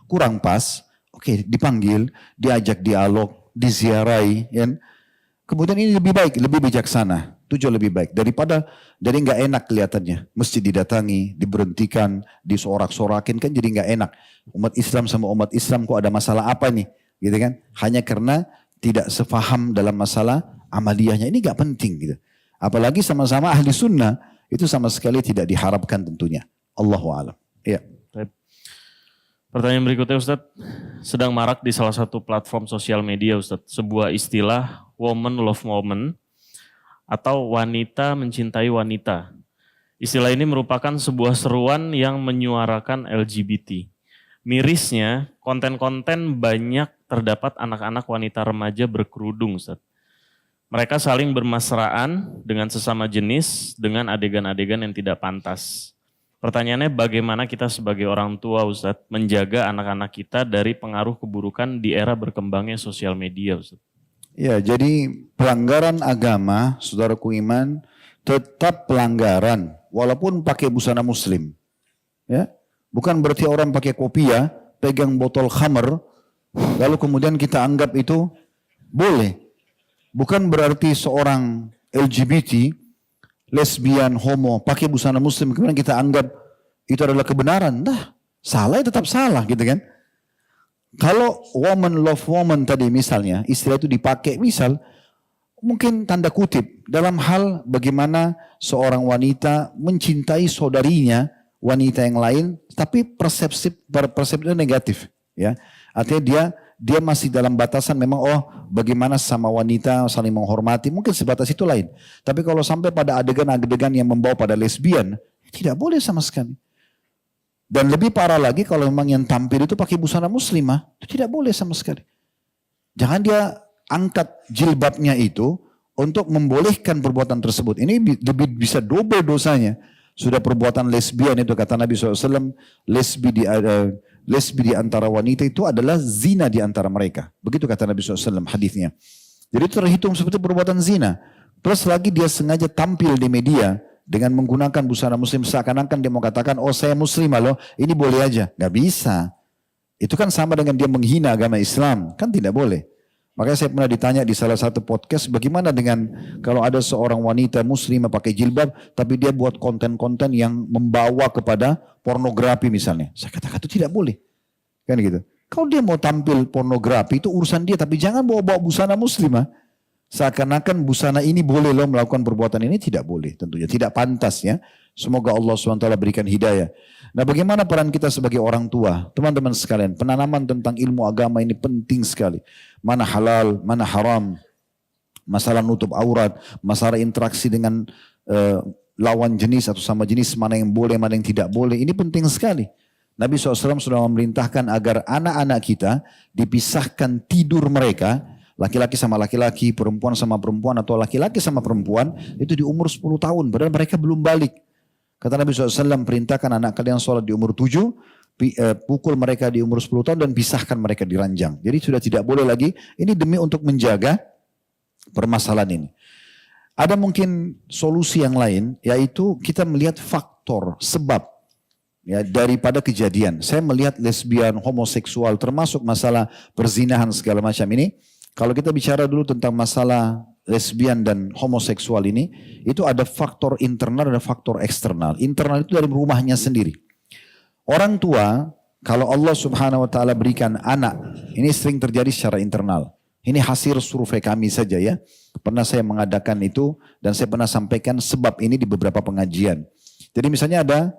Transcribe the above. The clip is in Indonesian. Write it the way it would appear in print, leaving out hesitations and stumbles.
kurang pas, oke, dipanggil, diajak dialog, diziarahi, ya. Kemudian ini lebih baik, lebih bijaksana, tujuan lebih baik daripada jadi nggak enak kelihatannya, mesti didatangi, diberhentikan, disorak-sorakin kan jadi nggak enak. Umat Islam sama umat Islam kok ada masalah apa nih, gitu kan? Hanya karena tidak sepaham dalam masalah amaliyahnya, ini nggak penting gitu. Apalagi sama-sama ahli sunnah, itu sama sekali tidak diharapkan tentunya. Allahu a'lam. Iya. Pertanyaan berikutnya Ustadz, sedang marak di salah satu platform sosial media Ustadz, sebuah istilah woman love woman atau wanita mencintai wanita. Istilah ini merupakan sebuah seruan yang menyuarakan LGBT. Mirisnya, konten-konten banyak terdapat anak-anak wanita remaja berkerudung Ustadz. Mereka saling bermesraan dengan sesama jenis dengan adegan-adegan yang tidak pantas. Pertanyaannya bagaimana kita sebagai orang tua Ustadz menjaga anak-anak kita dari pengaruh keburukan di era berkembangnya sosial media Ustadz? Ya, jadi pelanggaran agama, saudaraku iman, tetap pelanggaran walaupun pakai busana muslim. Ya, bukan berarti orang pakai kopiah, pegang botol khamr, lalu kemudian kita anggap itu boleh. Bukan berarti seorang LGBT, lesbian, homo, pakai busana muslim, kemudian kita anggap itu adalah kebenaran. Nah, salah ya tetap salah gitu kan. Kalau woman love woman tadi misalnya, istilah itu dipakai misal, mungkin tanda kutip, dalam hal bagaimana seorang wanita mencintai saudarinya, wanita yang lain, tapi persepsinya negatif. Ya. Artinya dia masih dalam batasan memang bagaimana sama wanita saling menghormati, mungkin sebatas itu lain. Tapi kalau sampai pada adegan-adegan yang membawa pada lesbian, tidak boleh sama sekali. Dan lebih parah lagi kalau memang yang tampil itu pakai busana muslimah, itu tidak boleh sama sekali. Jangan dia angkat jilbabnya itu untuk membolehkan perbuatan tersebut. Ini lebih bisa double dosanya. Sudah perbuatan lesbian itu kata Nabi SAW, lesbi di antara wanita itu adalah zina di antara mereka. Begitu kata Nabi SAW hadisnya. Jadi itu terhitung seperti perbuatan zina. Plus lagi dia sengaja tampil di media dengan menggunakan busana muslim seakan-akan dia mau katakan, saya muslimah loh, ini boleh aja. Gak bisa. Itu kan sama dengan dia menghina agama Islam. Kan tidak boleh. Makanya saya pernah ditanya di salah satu podcast, bagaimana dengan kalau ada seorang wanita muslimah pakai jilbab, tapi dia buat konten-konten yang membawa kepada pornografi misalnya. Saya katakan itu tidak boleh. Kan gitu. Kalau dia mau tampil pornografi itu urusan dia, tapi jangan bawa-bawa busana muslimah. Seakan-akan busana ini boleh loh melakukan perbuatan ini, tidak boleh tentunya. Tidak pantas ya. Semoga Allah SWT berikan hidayah. Nah bagaimana peran kita sebagai orang tua? Teman-teman sekalian, penanaman tentang ilmu agama ini penting sekali. Mana halal, mana haram. Masalah nutup aurat, masalah interaksi dengan lawan jenis atau sama jenis, mana yang boleh, mana yang tidak boleh. Ini penting sekali. Nabi SAW sudah memerintahkan agar anak-anak kita dipisahkan tidur mereka, laki-laki sama laki-laki, perempuan sama perempuan, atau laki-laki sama perempuan, itu di umur 10 tahun, padahal mereka belum balik. Kata Nabi SAW, perintahkan anak kalian sholat di umur 7, pukul mereka di umur 10 tahun dan pisahkan mereka di ranjang. Jadi sudah tidak boleh lagi, ini demi untuk menjaga permasalahan ini. Ada mungkin solusi yang lain, yaitu kita melihat faktor, sebab, ya, daripada kejadian. Saya melihat lesbian, homoseksual, termasuk masalah perzinahan segala macam ini. Kalau kita bicara dulu tentang masalah lesbian dan homoseksual ini, itu ada faktor internal dan faktor eksternal. Internal itu dari rumahnya sendiri. Orang tua, kalau Allah Subhanahu wa taala berikan anak, ini sering terjadi secara internal. Ini hasil survei kami saja ya. Pernah saya mengadakan itu dan saya pernah sampaikan sebab ini di beberapa pengajian. Jadi misalnya ada